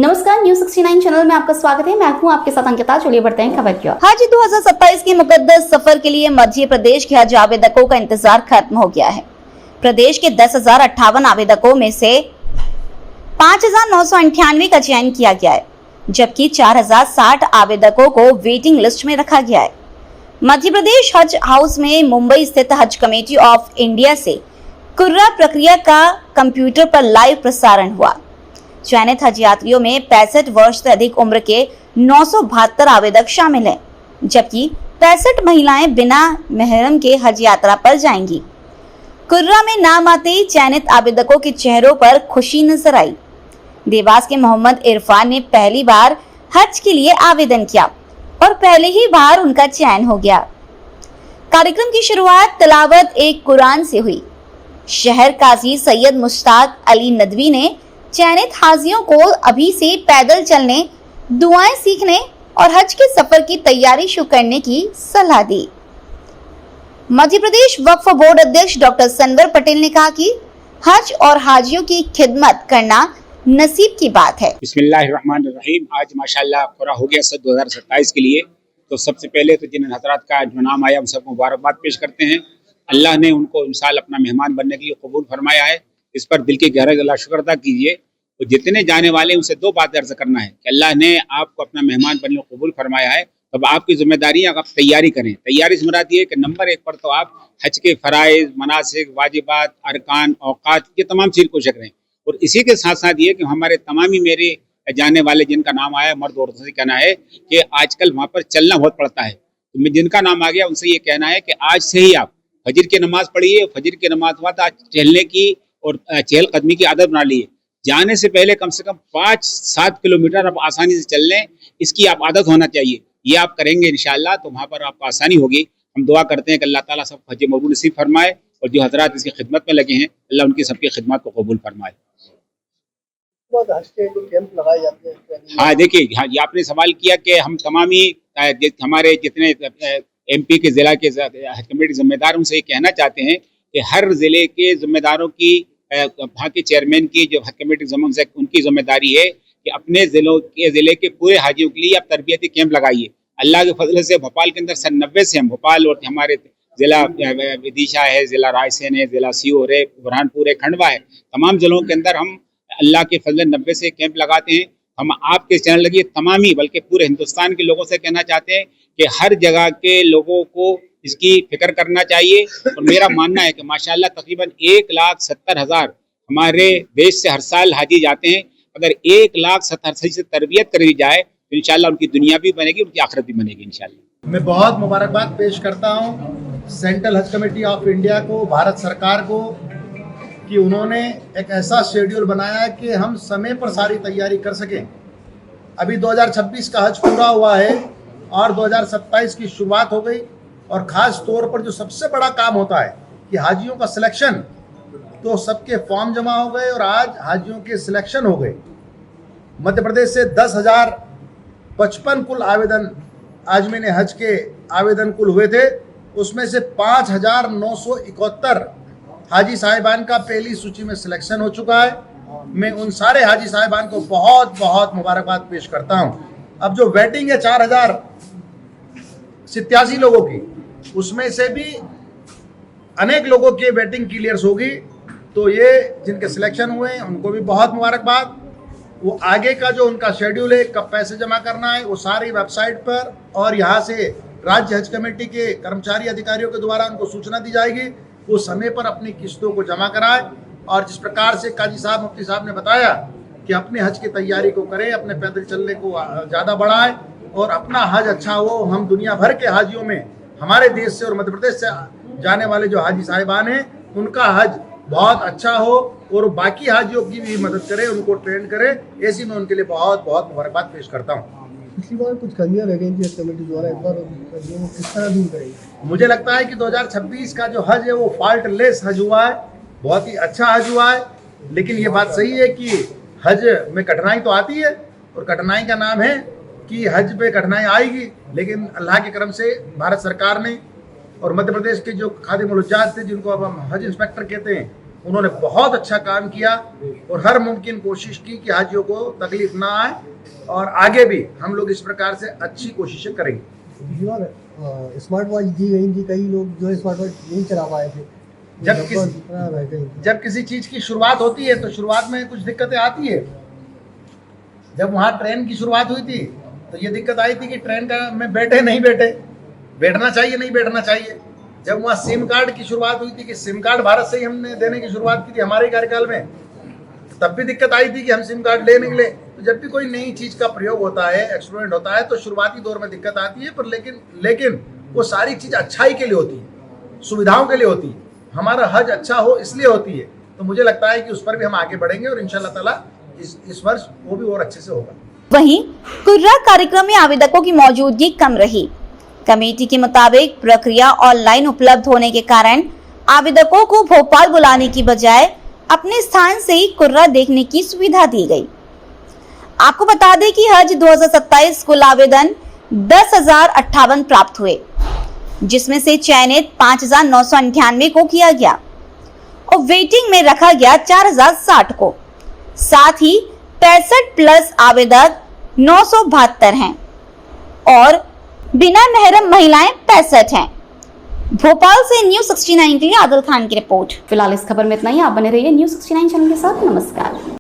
नमस्कार, news 69 channel में आपका स्वागत है। मैं हूं आपके साथ अंकिता। चलिए बढ़ते हैं खबर की ओर। हज 2027 के मुकद्दस सफर के लिए मध्य प्रदेश के हज आवेदकों का इंतजार खत्म हो गया है। प्रदेश के 10,058 आवेदकों में से 5,998 का चयन किया गया है, जबकि 4,060 आवेदकों को वेटिंग लिस्ट में रखा गया है। मध्य प्रदेश हज हाउस में मुंबई स्थित हज कमेटी ऑफ इंडिया से कुर्रा प्रक्रिया का कंप्यूटर पर लाइव प्रसारण हुआ। चयनित हज यात्रियों में 65 वर्ष से अधिक उम्र के 972 आवेदक शामिल हैं, जबकि 65 महिलाएं बिना महरम के हज यात्रा पर जाएंगी। कुर्रा में नाम आते ही चयनित आवेदकों के चेहरों पर खुशी नजर आई। देवास के मोहम्मद इरफान ने पहली बार हज के लिए आवेदन किया और पहले ही बार उनका चयन हो गया। कार्यक्रम की शुरुआत तिलावत एक कुरान से हुई। शहर काजी सैयद मुश्ताक अली नदवी ने चयनित हाजियों को अभी से पैदल चलने, दुआएं सीखने और हज के सफर की तैयारी शुरू करने की सलाह दी। मध्य प्रदेश वक्फ बोर्ड अध्यक्ष डॉक्टर सनवर पटेल ने कहा कि हज और हाजियों की खिदमत करना नसीब की बात है। बिस्मिल्लाहिर्रहमानिर्रहीम। आज माशाल्लाह पूरा हो गया 2027 के लिए। तो सबसे पहले तो जिन हजरात का जो नाम आया उन सबको मुबारकबाद पेश करते हैं। अल्लाह ने उनको इस साल अपना मेहमान बनने के लिए कबूल फरमाया है। इस पर दिल की गहराई से अल्लाह शुक्र अदा कीजिए। तो जितने जाने वाले उनसे दो बातें अर्ज करना है कि अल्लाह ने आपको अपना मेहमान बनने को कबूल फरमाया है, तब आपकी जिम्मेदारी है आप तैयारी करें। तैयारी से मुराद ये है कि नंबर 1 पर तो आप हज के फराइज, मनासिक, वाजिबात, अरकान, औकात ये तमाम चीज़ कोशिश करें। और इसी के साथ साथ ये कि हमारे तमामी मेरे जाने वाले जिनका नाम आया, मर्द औरतों से कहना है कि आजकल वहाँ पर चलना बहुत पड़ता है। तो जिनका नाम आ गया उनसे ये कहना है कि आज से ही आप फजर की नमाज पढ़िए। फजर की नमाज के बाद आज चलने की और चहलकदमी की आदत बना ली। जाने से पहले कम से कम 5-7 किलोमीटर आप आसानी से चल लें, इसकी आप आदत होना चाहिए। ये आप करेंगे इंशाअल्लाह तो वहाँ पर आपको आसानी होगी। हम दुआ करते हैं कि अल्लाह ताला सब हज मकबूल नसीब फरमाए और जो हजरात इसकी खिदमत में लगे हैं अल्लाह उनकी सबकी खिदमत को कबूल फरमाए। कैंप लगाए जाते हैं। हाँ देखिए, हाँ ये आपने सवाल किया कि हम तमामी हमारे जितने MP के ज़िला के हज कमेटी जिम्मेदार उनसे ये कहना चाहते हैं कि हर ज़िले के जिम्मेदारों की, वहाँ के चेयरमैन की जो हज कमेटी से उनकी जिम्मेदारी है कि अपने ज़िले के पूरे हाजियों के लिए आप तरबियती कैंप लगाइए। अल्लाह के फजल से भोपाल के अंदर सन 90 से हम भोपाल और हमारे ज़िला विदिशा है, ज़िला रायसेन है, ज़िला सीहोर है, बुरहानपुर है, खंडवा है, तमाम ज़िलों के अंदर हम अल्लाह के फजल 90 से कैंप लगाते हैं। हम आपके चैनल लगी तमामी बल्कि पूरे हिंदुस्तान के लोगों से कहना चाहते हैं कि हर जगह के लोगों को इसकी फिक्र करना चाहिए। और मेरा मानना है कि माशाल्लाह तकरीबन 1,70,000 हमारे देश से हर साल हाजी जाते हैं। अगर 1,70,000 से तरबियत करी जाए तो इंशाल्लाह उनकी दुनिया भी बनेगी, उनकी आखिरत भी बनेगी इंशाल्लाह। मैं बहुत मुबारकबाद पेश करता हूँ सेंट्रल हज कमेटी ऑफ इंडिया को, भारत सरकार को, कि उन्होंने एक ऐसा शेड्यूल बनाया कि हम समय पर सारी तैयारी कर सकें। अभी 2026 का हज पूरा हुआ है और 2027 की शुरुआत हो गई। और ख़ास तौर पर जो सबसे बड़ा काम होता है कि हाजियों का सिलेक्शन, तो सबके फॉर्म जमा हो गए और आज हाजियों के सिलेक्शन हो गए। मध्य प्रदेश से 10,055 कुल आवेदन आज मैंने हज के आवेदन कुल हुए थे, उसमें से 5,971 हाजी साहिबान का पहली सूची में सिलेक्शन हो चुका है। मैं उन सारे हाजी साहिबान को बहुत बहुत मुबारकबाद पेश करता हूं। अब जो वेटिंग है 4,087 लोगों की, उसमें से भी अनेक लोगों की वेटिंग क्लियर्स होगी। तो ये जिनके सिलेक्शन हुए हैं उनको भी बहुत मुबारकबाद। वो आगे का जो उनका शेड्यूल है, कब पैसे जमा करना है, वो सारी वेबसाइट पर और यहाँ से राज्य हज कमेटी के कर्मचारी अधिकारियों के द्वारा उनको सूचना दी जाएगी। वो समय पर अपनी किस्तों को जमा कराएं और जिस प्रकार से काजी साहब, मुफ्ती साहब ने बताया कि अपने हज की तैयारी को करें, अपने पैदल चलने को ज़्यादा बढ़ाएं और अपना हज अच्छा हो। हम दुनिया भर के हाजियों में हमारे देश से और मध्य प्रदेश से जाने वाले जो हाजी साहिबान हैं उनका हज बहुत अच्छा हो और बाकी हाजियों की भी मदद करें, उनको ट्रेन करें। ऐसी मैं उनके लिए बहुत बहुत मुबारकबाद पेश करता हूँ। पिछली बार कुछ कमियां रह गई थी कमेटी द्वारा, इस बार किस तरह दूर करेगी? मुझे लगता है कि 2026 का जो हज है वो फॉल्टलेस हज हुआ है, बहुत ही अच्छा हज हुआ है। लेकिन ये बात सही है कि हज में कठिनाई तो आती है और कठिनाई का नाम है कि हज पे कठिनाई आएगी। लेकिन अल्लाह के करम से भारत सरकार ने और मध्य प्रदेश के जो खादिम उल हुज्जाज थे, जिनको अब हम हज इंस्पेक्टर कहते हैं, उन्होंने बहुत अच्छा काम किया और हर मुमकिन कोशिश की कि हाजियों को तकलीफ ना आए और आगे भी हम लोग इस प्रकार से अच्छी कोशिशें करेंगे। स्मार्ट वॉच दी गई थी, कई लोग जो स्मार्ट वॉच नहीं चला पाए थे। जब किसी चीज की शुरुआत होती है तो शुरुआत में कुछ दिक्कतें आती है। जब वहाँ ट्रेन की शुरुआत हुई थी तो ये दिक्कत आई थी कि ट्रेन का में बैठे नहीं बैठे, बैठना चाहिए नहीं बैठना चाहिए। जब वहाँ सिम कार्ड की शुरुआत हुई थी कि सिम कार्ड भारत से ही हमने देने की शुरुआत की थी हमारे कार्यकाल में, तब भी दिक्कत आई थी कि हम सिम कार्ड ले निकले। तो जब भी कोई नई चीज का प्रयोग होता है, एक्सपेरिमेंट होता है, तो शुरुआती दौर में दिक्कत आती है, पर लेकिन वो सारी चीज अच्छाई के लिए होती है, सुविधाओं के लिए होती है। हमारा हज अच्छा हो इसलिए होती है। तो मुझे लगता है कि उस पर भी हम आगे बढ़ेंगे और इंशाल्लाह ताला इस वर्ष वो भी और अच्छे से होगा। वहीं कुर्रा कार्यक्रम में आवेदकों की मौजूदगी कम रही। कमेटी के मुताबिक प्रक्रिया ऑनलाइन उपलब्ध होने के कारण आवेदकों को भोपाल बुलाने की बजाय अपने स्थान से ही कुर्रा देखने की सुविधा दी गई। आपको बता दें कि हज 2027 कुल आवेदन 10,058 प्राप्त हुए, जिसमें से चयनित 5,998 को किया गया और वेटिंग में रखा गया 4,060 को। साथ ही 65 प्लस आवेदक 972 हैं और बिना महरम महिलाएं 65 हैं। भोपाल से न्यूज़ 69 के लिए आदिल खान की रिपोर्ट। फिलहाल इस खबर में इतना ही। आप बने रहिए न्यूज़ 69 चैनल के साथ। नमस्कार।